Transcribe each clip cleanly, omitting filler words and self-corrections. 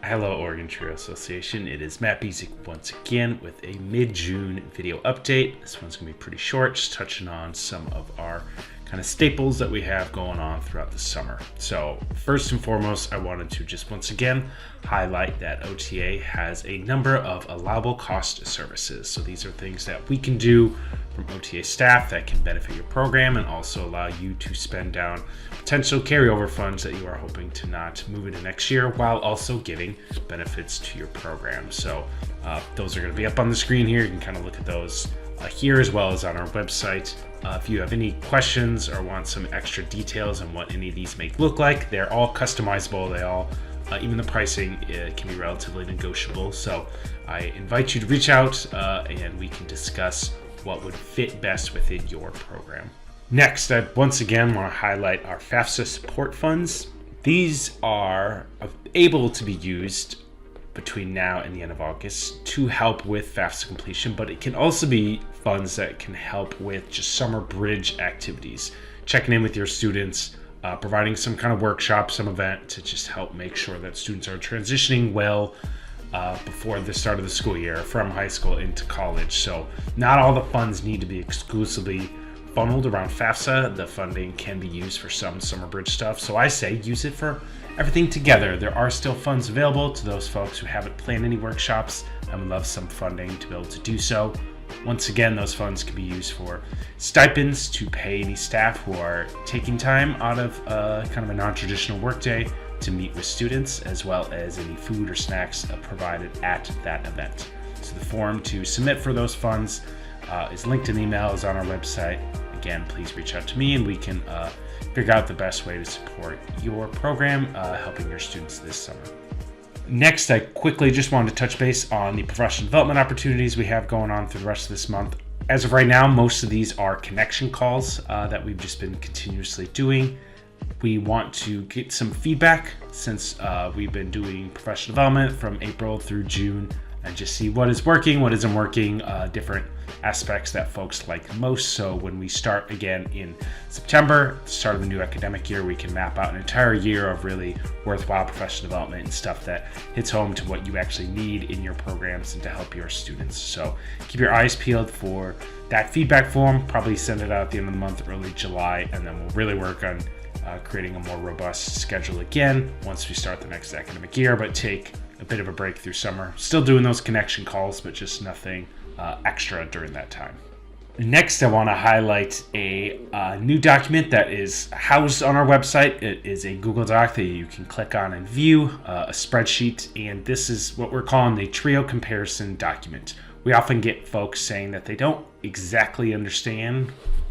Hello, Oregon Trail Association. It is Matt Bezick once again with a mid-June video update. This one's going to be pretty short, just touching on some of our kind of staples that we have going on throughout the summer. So first and foremost, I wanted to just once again highlight that OTA has a number of allowable cost services. So these are things that we can do from OTA staff that can benefit your program and also allow you to spend down potential carryover funds that you are hoping to not move into next year, while also giving benefits to your program. So those are going to be up on the screen here. You can kind of look at those here as well as on our website. If you have any questions or want some extra details on what any of these may look like, they're all customizable. They all, even the pricing can be relatively negotiable. So I invite you to reach out and we can discuss what would fit best within your program. Next, I once again want to highlight our FAFSA support funds. These are able to be used between now and the end of August to help with FAFSA completion, but it can also be funds that can help with just summer bridge activities, checking in with your students, providing some kind of workshop, some event to just help make sure that students are transitioning well before the start of the school year from high school into college. So not all the funds need to be exclusively funneled around FAFSA. The funding can be used for some summer bridge stuff. So I say use it for everything together. There are still funds available to those folks who haven't planned any workshops and would love some funding to be able to do so. Once again, those funds can be used for stipends to pay any staff who are taking time out of kind of a non-traditional workday to meet with students, as well as any food or snacks provided at that event. So the form to submit for those funds is linked in the email, is on our website. Again, please reach out to me and we can figure out the best way to support your program, helping your students this summer. Next, I quickly just wanted to touch base on the professional development opportunities we have going on through the rest of this month. As of right now, most of these are connection calls that we've just been continuously doing. We want to get some feedback since we've been doing professional development from April through June and just see what is working, what isn't working, different aspects that folks like most. So when we start again in September, start of the new academic year, we can map out an entire year of really worthwhile professional development and stuff that hits home to what you actually need in your programs and to help your students. So keep your eyes peeled for that feedback form. Probably send it out at the end of the month, early July, and then we'll really work on creating a more robust schedule again once we start the next academic year, but take a bit of a break through summer. Still doing those connection calls, but just nothing extra during that time. Next, I want to highlight a new document that is housed on our website. It is a Google Doc that you can click on and view, a spreadsheet, and this is what we're calling the TRIO comparison document. We often get folks saying that they don't exactly understand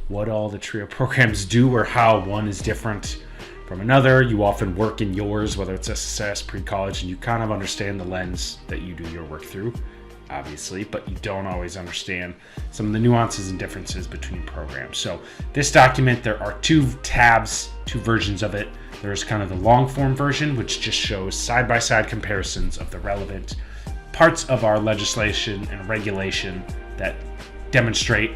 what all the TRIO programs do or how one is different from another. You often work in yours, whether it's SSS, pre-college, and you kind of understand the lens that you do your work through, obviously, but you don't always understand some of the nuances and differences between programs. So this document, there are two tabs, two versions of it. There's kind of the long form version, which just shows side-by-side comparisons of the relevant parts of our legislation and regulation that demonstrate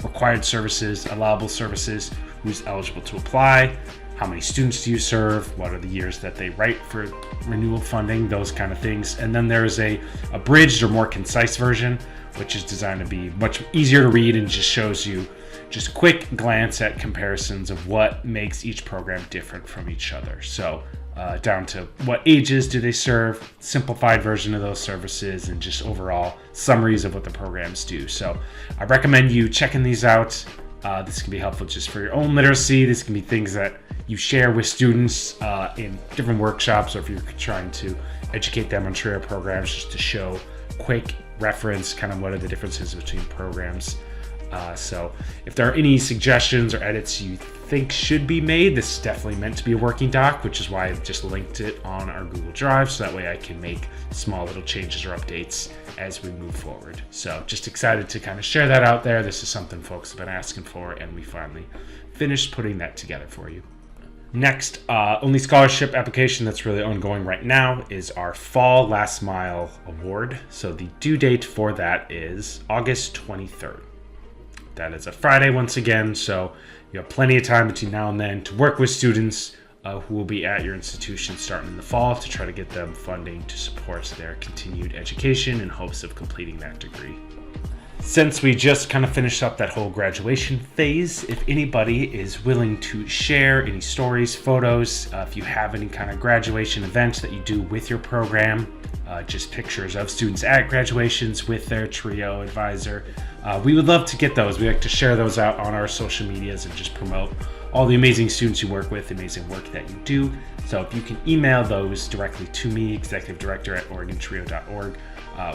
required services, allowable services, who's eligible to apply, how many students do you serve, what are the years that they write for renewal funding, those kind of things. And then there's a abridged or more concise version, which is designed to be much easier to read and just shows you just a quick glance at comparisons of what makes each program different from each other. So down to what ages do they serve, simplified version of those services, and just overall summaries of what the programs do. So I recommend you checking these out. This can be helpful just for your own literacy. This can be things that you share with students in different workshops, or if you're trying to educate them on TRIO programs, just to show quick reference, kind of what are the differences between programs. So if there are any suggestions or edits you think should be made, this is definitely meant to be a working doc, which is why I just linked it on our Google Drive, so that way I can make small little changes or updates as we move forward. So just excited to kind of share that out there. This is something folks have been asking for, and we finally finished putting that together for you. Next, only scholarship application that's really ongoing right now is our Fall Last Mile Award. So the due date for that is August 23rd. That is a Friday once again, so you have plenty of time between now and then to work with students who will be at your institution starting in the fall to try to get them funding to support their continued education in hopes of completing that degree. Since we just kind of finished up that whole graduation phase, if anybody is willing to share any stories, photos, if you have any kind of graduation events that you do with your program, just pictures of students at graduations with their TRIO advisor, we would love to get those. We like to share those out on our social medias and just promote all the amazing students you work with, the amazing work that you do. So if you can email those directly to me, executive director at OregonTRIO.org,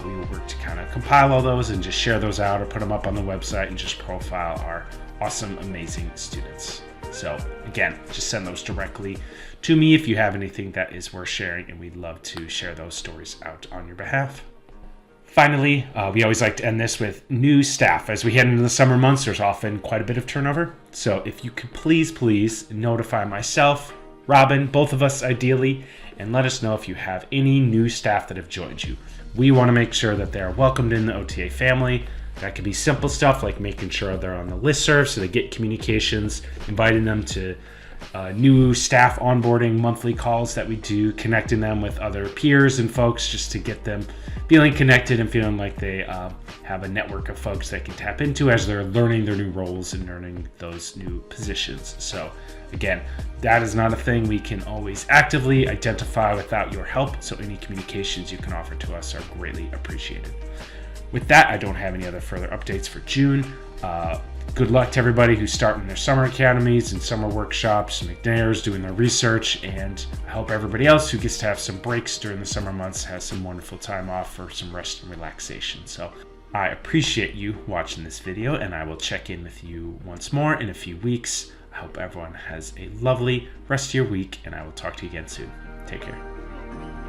we will work to kind of compile all those and just share those out or put them up on the website and just profile our awesome, amazing students. So again, just send those directly to me if you have anything that is worth sharing, and we'd love to share those stories out on your behalf. Finally, we always like to end this with new staff. As we head into the summer months, there's often quite a bit of turnover. So if you could please notify myself, Robin, both of us ideally, and let us know if you have any new staff that have joined you. We want to make sure that they're welcomed in the OTA family. That could be simple stuff like making sure they're on the listserv so they get communications, inviting them to new staff onboarding monthly calls that we do, connecting them with other peers and folks just to get them feeling connected and feeling like they have a network of folks that can tap into as they're learning their new roles and learning those new positions. So again, that is not a thing we can always actively identify without your help, so any communications you can offer to us are greatly appreciated. With that, I don't have any other further updates for June. Good luck to everybody who's starting their summer academies and summer workshops, McNairs, doing their research, and I hope everybody else who gets to have some breaks during the summer months has some wonderful time off for some rest and relaxation. So I appreciate you watching this video, and I will check in with you once more in a few weeks. I hope everyone has a lovely rest of your week, and I will talk to you again soon. Take care.